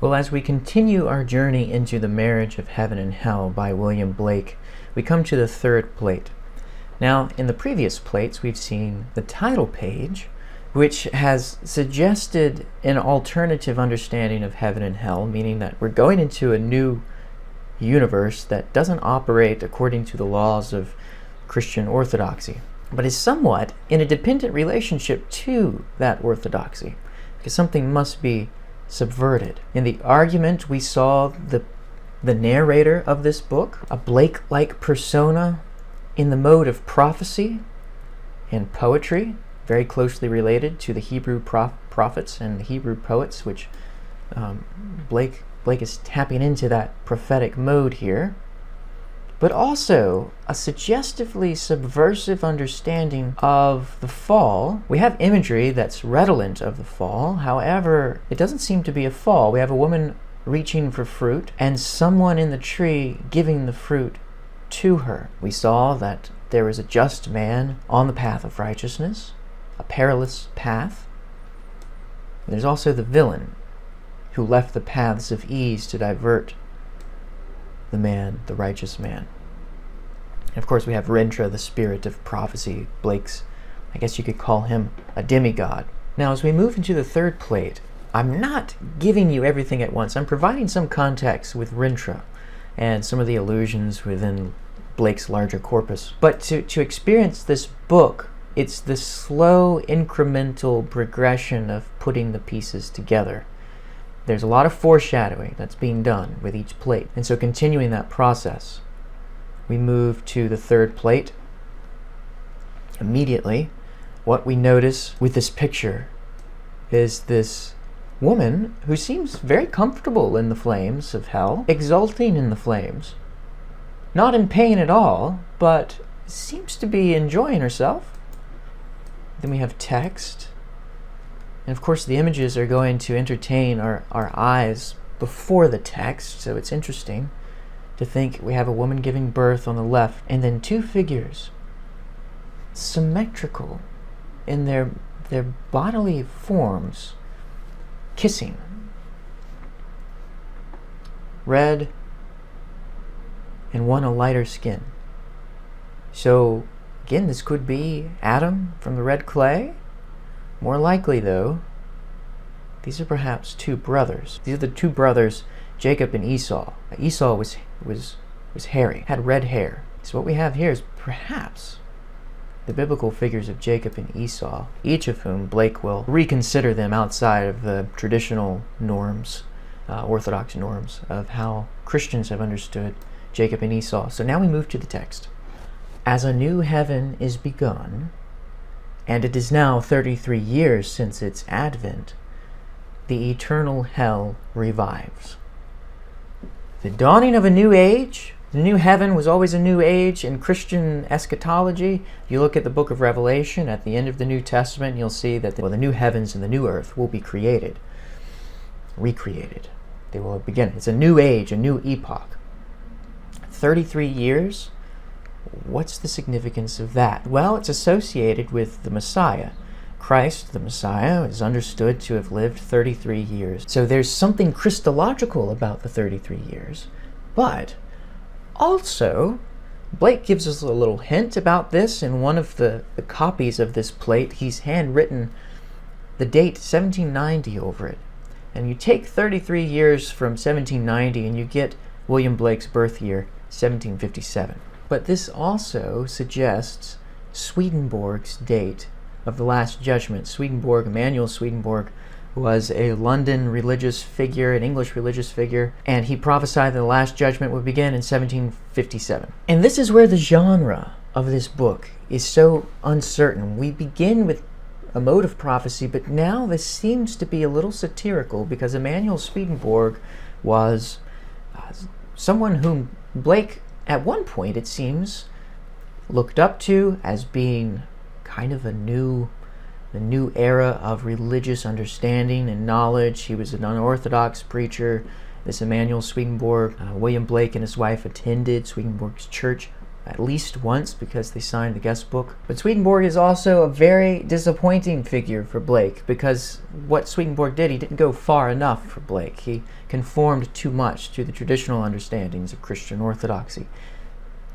Well, as we continue our journey into The Marriage of Heaven and Hell by William Blake, we come to the third plate. Now, in the previous plates, we've seen the title page, which has suggested an alternative understanding of heaven and hell, meaning that we're going into a new universe that doesn't operate according to the laws of Christian orthodoxy, but is somewhat in a dependent relationship to that orthodoxy, because something must be subverted. In the argument, we saw the narrator of this book, a Blake-like persona in the mode of prophecy and poetry, very closely related to the Hebrew prophets and the Hebrew poets, which Blake is tapping into that prophetic mode here, but also a suggestively subversive understanding of the fall. We have imagery that's redolent of the fall. However, it doesn't seem to be a fall. We have a woman reaching for fruit and someone in the tree giving the fruit to her. We saw that there is a just man on the path of righteousness, a perilous path. There's also the villain who left the paths of ease to divert the righteous man. And of course, we have Rentra, the spirit of prophecy. Blake's, I guess you could call him a demigod. Now, as we move into the third plate, I'm not giving you everything at once. I'm providing some context with Rentra and some of the allusions within Blake's larger corpus. But to experience this book, it's the slow, incremental progression of putting the pieces together. There's a lot of foreshadowing that's being done with each plate. And so continuing that process, we move to the third plate. Immediately, what we notice with this picture is this woman who seems very comfortable in the flames of hell, exulting in the flames. Not in pain at all, but seems to be enjoying herself. Then we have text. And of course, the images are going to entertain our eyes before the text, so it's interesting to think we have a woman giving birth on the left, and then two figures, symmetrical in their bodily forms, kissing. Red, and one a lighter skin. So, again, this could be Adam from the red clay. More likely, though, these are perhaps two brothers. These are the two brothers, Jacob and Esau. Esau was hairy, had red hair. So what we have here is perhaps the biblical figures of Jacob and Esau, each of whom Blake will reconsider them outside of the traditional norms, orthodox norms of how Christians have understood Jacob and Esau. So now we move to the text. As a new heaven is begun, and it is now 33 years since its advent, the eternal hell revives. The dawning of a new age. The new heaven was always a new age in Christian eschatology. You look at the book of Revelation at the end of the New Testament, you'll see that the new heavens and the new earth will be created, recreated. They will begin. It's a new age, a new epoch. 33 years. What's the significance of that? Well, it's associated with the Messiah. Christ, the Messiah, is understood to have lived 33 years. So there's something Christological about the 33 years. But also, Blake gives us a little hint about this in one of the copies of this plate. He's handwritten the date 1790 over it. And you take 33 years from 1790 and you get William Blake's birth year, 1757. But this also suggests Swedenborg's date of the Last Judgment. Swedenborg, Emanuel Swedenborg, was a London religious figure, an English religious figure, and he prophesied that the Last Judgment would begin in 1757. And this is where the genre of this book is so uncertain. We begin with a mode of prophecy, but now this seems to be a little satirical because Emanuel Swedenborg was someone whom Blake, at one point, it seems, looked up to as being kind of the new era of religious understanding and knowledge. He was an unorthodox preacher. This Emanuel Swedenborg, William Blake and his wife attended Swedenborg's church at least once because they signed the guest book. But Swedenborg is also a very disappointing figure for Blake, because what Swedenborg did, he didn't go far enough for Blake. He conformed too much to the traditional understandings of Christian orthodoxy,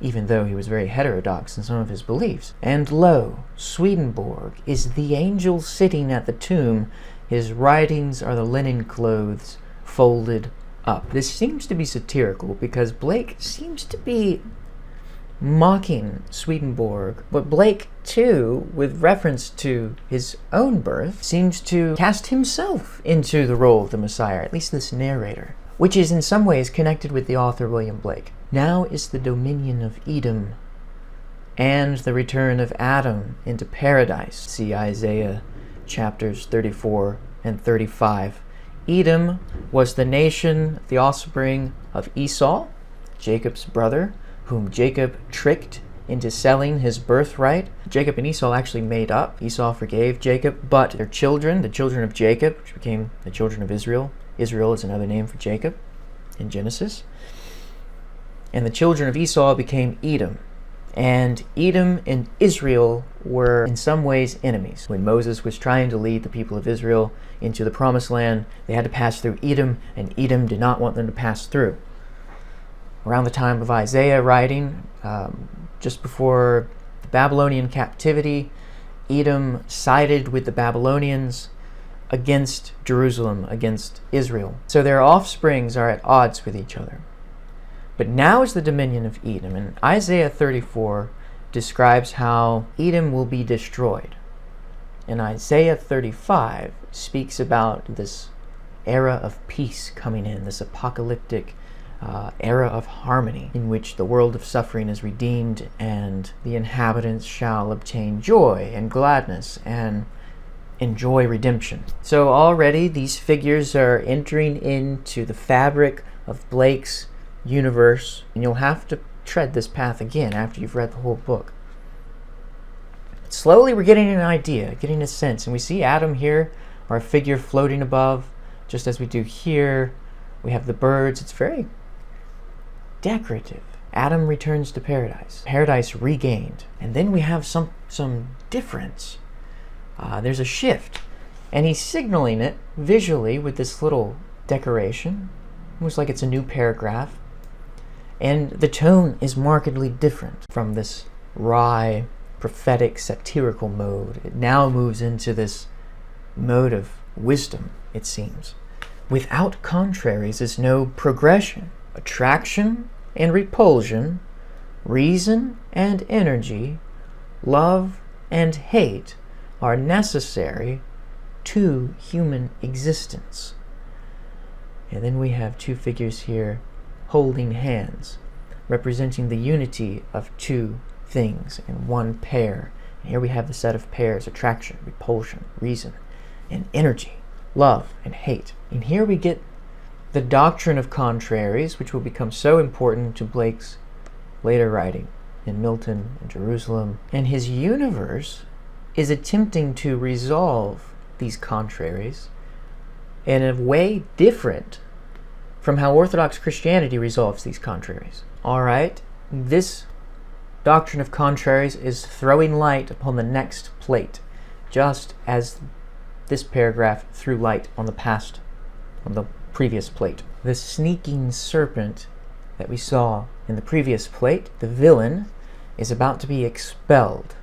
even though he was very heterodox in some of his beliefs. And lo, Swedenborg is the angel sitting at the tomb. His writings are the linen clothes folded up. This seems to be satirical because Blake seems to be mocking Swedenborg, but Blake, too, with reference to his own birth, seems to cast himself into the role of the Messiah, at least this narrator, which is in some ways connected with the author William Blake. Now is the dominion of Edom and the return of Adam into paradise. See Isaiah chapters 34 and 35. Edom was the nation, the offspring of Esau, Jacob's brother, whom Jacob tricked into selling his birthright. Jacob and Esau actually made up. Esau forgave Jacob, but their children, the children of Jacob, which became the children of Israel. Israel is another name for Jacob in Genesis. And the children of Esau became Edom. And Edom and Israel were in some ways enemies. When Moses was trying to lead the people of Israel into the promised land, they had to pass through Edom, and Edom did not want them to pass through. Around the time of Isaiah writing, just before the Babylonian captivity, Edom sided with the Babylonians against Jerusalem, against Israel. So their offsprings are at odds with each other. But now is the dominion of Edom, and Isaiah 34 describes how Edom will be destroyed. And Isaiah 35 speaks about this era of peace coming in, this apocalyptic era of harmony in which the world of suffering is redeemed and the inhabitants shall obtain joy and gladness and enjoy redemption. So already these figures are entering into the fabric of Blake's universe, and you'll have to tread this path again after you've read the whole book. Slowly we're getting an idea, getting a sense, and we see Adam here, or a figure floating above, just as we do here. We have the birds. It's very decorative. Adam returns to paradise. Paradise regained. And then we have some difference. There's a shift. And he's signaling it visually with this little decoration. Almost like it's a new paragraph. And the tone is markedly different from this wry, prophetic, satirical mode. It now moves into this mode of wisdom, it seems. Without contraries is no progression. Attraction and repulsion, reason and energy, love and hate are necessary to human existence. And then we have two figures here holding hands, representing the unity of two things in one pair. And here we have the set of pairs: attraction, repulsion, reason, and energy, love and hate. And here we get the doctrine of contraries, which will become so important to Blake's later writing in Milton and Jerusalem. And his universe is attempting to resolve these contraries in a way different from how Orthodox Christianity resolves these contraries. All right, this doctrine of contraries is throwing light upon the next plate, just as this paragraph threw light on the previous plate. The sneaking serpent that we saw in the previous plate, the villain, is about to be expelled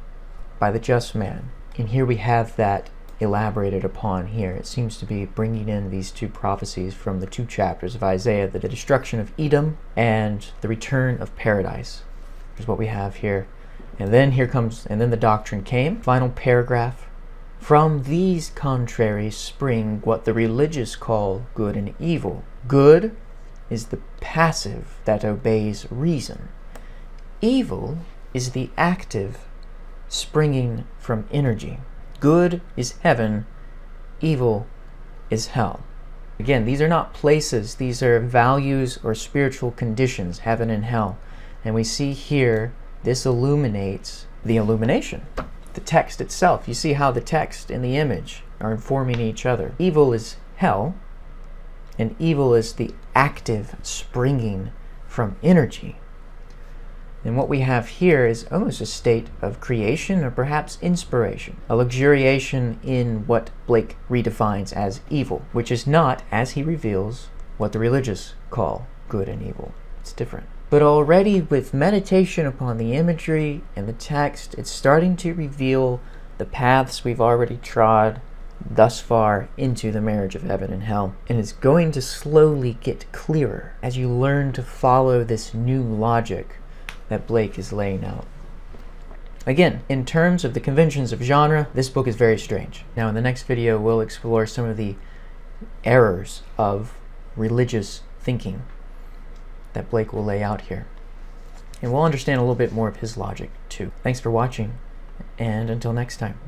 by the just man. And here we have that elaborated upon here. It seems to be bringing in these two prophecies from the two chapters of Isaiah, the destruction of Edom and the return of paradise, which is what we have here. And then the doctrine came. Final paragraph. From these contraries spring what the religious call good and evil. Good is the passive that obeys reason. Evil is the active, springing from energy. Good is heaven, evil is hell. Again, these are not places, these are values or spiritual conditions, heaven and hell. And we see here, this illuminates the illumination, the text itself. You see how the text and the image are informing each other. Evil is hell, and evil is the active springing from energy. And what we have here is almost a state of creation or perhaps inspiration, a luxuriation in what Blake redefines as evil, which is not, as he reveals, what the religious call good and evil. It's different. But already with meditation upon the imagery and the text, it's starting to reveal the paths we've already trod thus far into the marriage of heaven and hell. And it's going to slowly get clearer as you learn to follow this new logic that Blake is laying out. Again, in terms of the conventions of genre, this book is very strange. Now in the next video, we'll explore some of the errors of religious thinking that Blake will lay out here. And we'll understand a little bit more of his logic too. Thanks for watching, and until next time.